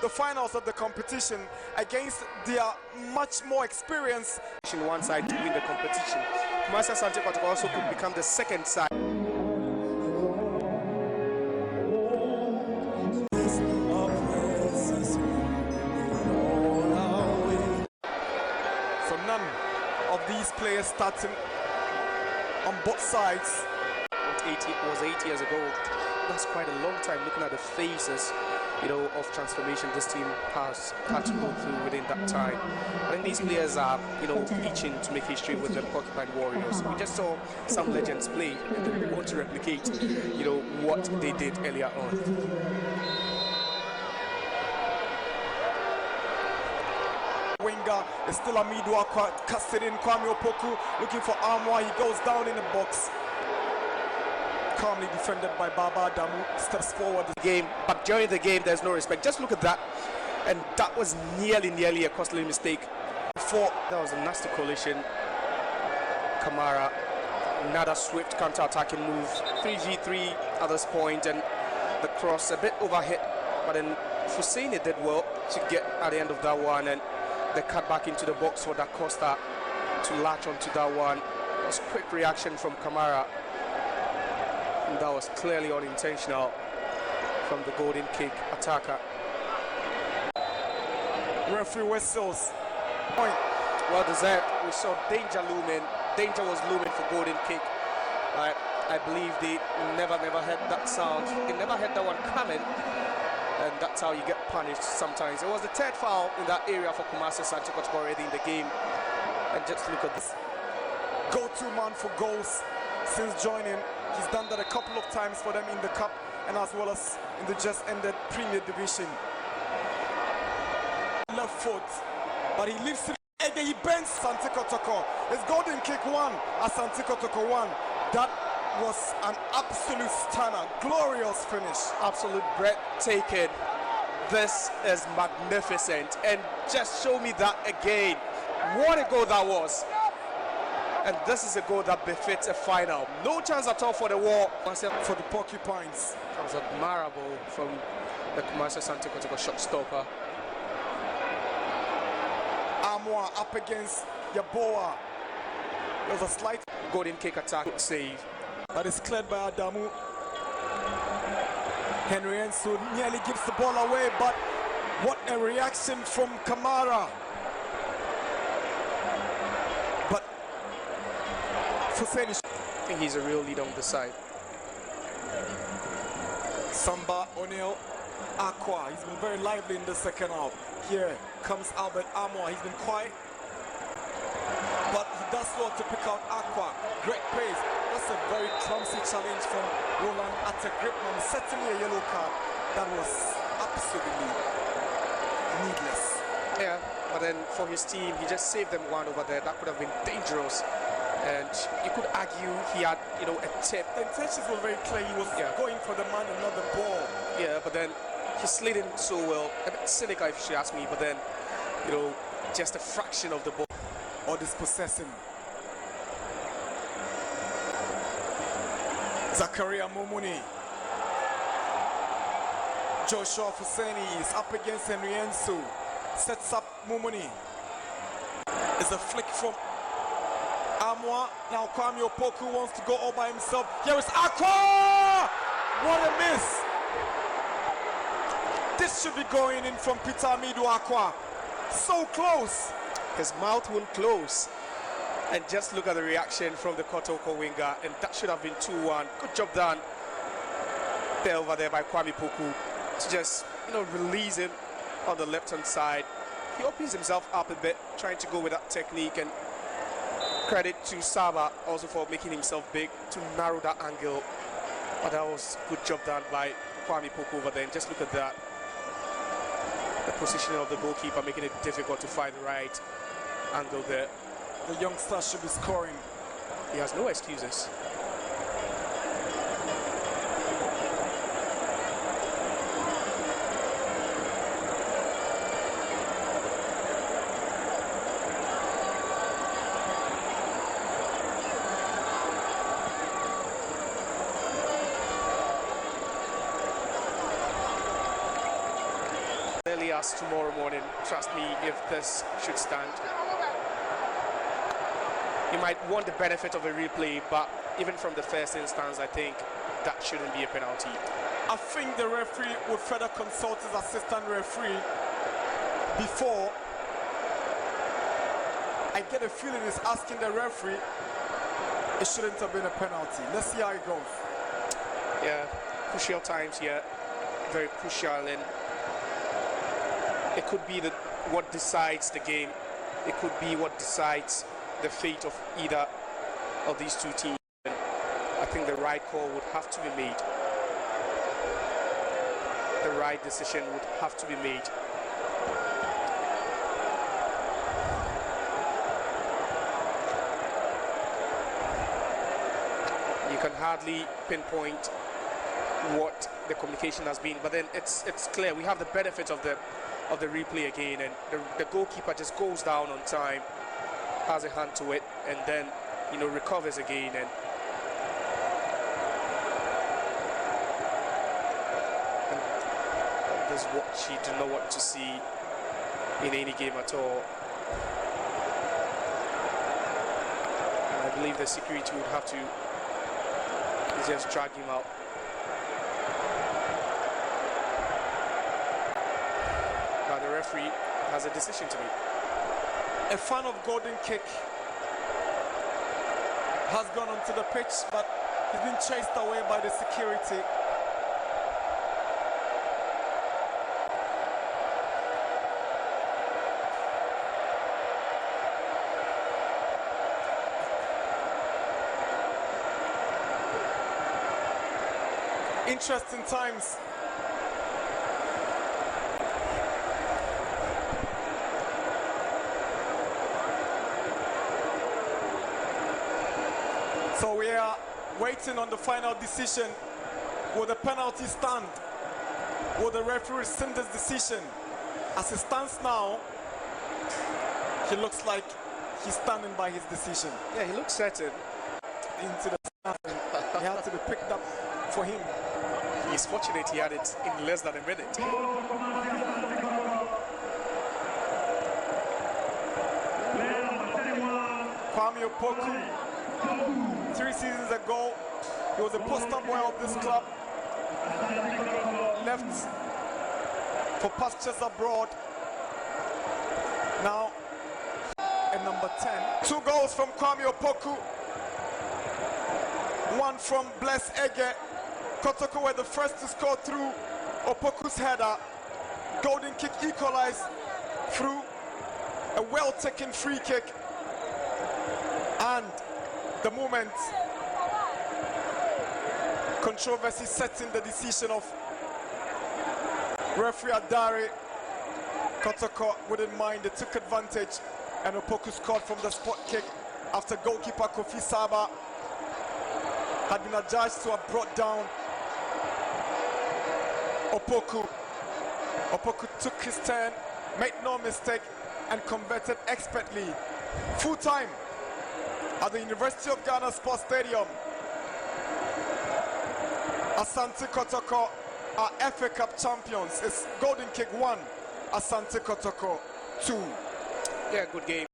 the finals of the competition against their much more experienced. One side to win the competition. Asante Kotoko also could become the second side. So none of these players starting on both sides. It was 8 years ago. That's quite a long time. Looking at the phases, of transformation this team has had to go through within that time. I think these players are, itching to make history with the Porcupine Warriors. We just saw some legends play, and we want to replicate, what they did earlier on. Winger is still Amidu Akwa, cast it in. Kwame Opoku looking for Amwa. He goes down in the box. Calmly defended by Baba Damu, steps forward the game, but during the game there's no respect. Just look at that, and that was nearly a costly mistake. That was a nasty collision. Kamara, another swift counter-attacking move, 3v3 at this point, and the cross a bit overhit, but then Husseini did well to get at the end of that one, and the cut back into the box for Da Costa to latch onto that one. It was quick reaction from Kamara. And that was clearly unintentional from the golden kick attacker. Referee whistles. Point. Well deserved. We saw danger looming. Danger was looming for golden kick. I believe they never heard that sound. They never heard that one coming. And that's how you get punished sometimes. It was the third foul in that area for Asante Kotoko already in the game. And just look at this. Go-to man for goals since joining. He's done that a couple of times for them in the cup and as well as in the just ended Premier Division. Left foot, but he leaves it and then he bends Asante Kotoko. His golden kick one, Asante Kotoko one. That was an absolute stunner, glorious finish. Absolute breathtaking. This is magnificent, and just show me that again. What a goal that was. And this is a goal that befits a final. No chance at all for the war. For the Porcupines. That was admirable from the Asante Kotoko shot stopper. Amwa up against Yaboa. There was a slight golden kick attack save. But it's cleared by Adamu. Henry Ensu nearly gives the ball away, but what a reaction from Kamara. I think he's a real leader on the side. Samba O'Neill Aqua, he's been very lively in the second half. Here comes Albert Amwa, he's been quiet, but he does well to pick out Aqua. Great pace. That's a very clumsy challenge from Roland at a grip man. Certainly a yellow card. That was absolutely needless. Yeah, but then for his team, he just saved them one over there. That could have been dangerous. And you could argue he had, a tip. The intentions were very clear. He was going for the man and not the ball. Yeah, but then he slid in so well. A bit cynical if you ask me, but then, just a fraction of the ball. Or dispossessing. Zakaria Mumuni. Joshua Fuseni is up against Henry Ensu. Sets up Mumuni. It's a flick from Amwa. Now Kwame Opoku wants to go all by himself. Here is Aqua! What a miss! This should be going in from Peter Amidu Aqua. So close. His mouth won't close. And just look at the reaction from the Kotoko winger. And that should have been 2-1. Good job done there over there by Kwame Opoku to just, release him on the left-hand side. He opens himself up a bit, trying to go with that technique, and credit to Saba also for making himself big to narrow that angle. But that was good job done by Kwame Opoku over there. And just look at that. The positioning of the goalkeeper making it difficult to find the right angle there. The youngster should be scoring. He has no excuses. early as tomorrow morning. Trust me, if this should stand. You might want the benefit of a replay, but even from the first instance, I think that shouldn't be a penalty. I think the referee would further consult his assistant referee before. I get a feeling he's asking the referee it shouldn't have been a penalty. Let's see how it goes. Yeah, crucial times here, very crucial, and it could be what decides the game. It could be what decides the fate of either of these two teams. And I think the right call would have to be made. The right decision would have to be made. You can hardly pinpoint what the communication has been, but then it's clear. We have the benefit of the replay again, and the goalkeeper just goes down on time, has a hand to it, and then recovers again. And this is what you do not want to see in any game at all. And I believe the security would have to just drag him out. But the referee has a decision to make. A fan of golden kick has gone onto the pitch, but he's been chased away by the security. Interesting times. So we are waiting on the final decision. Will the penalty stand? Will the referee rescind this decision? As it stands now, he looks like he's standing by his decision. Yeah, he looks certain. Into the stand. He had to be picked up for him. He's fortunate he had it in less than a minute. Kwame Opoku, 3 seasons ago, he was a poster boy of this club. Left for pastures abroad. Now, at number 10. 2 goals from Kwame Opoku. 1 from Bless Ege. Kotoko were the first to score through Opoku's header. Golden kick equalized through a well-taken free kick. And the moment controversy sets in the decision of referee Adare, Kotoko wouldn't mind. They took advantage, and Opoku scored from the spot kick after goalkeeper Kofi Saba had been adjudged to have brought down Opoku. Opoku took his turn, made no mistake, and converted expertly. Full time at the University of Ghana Sports Stadium. Asante Kotoko are FA Cup champions. It's Golden Kick 1, Asante Kotoko 2. Yeah, good game.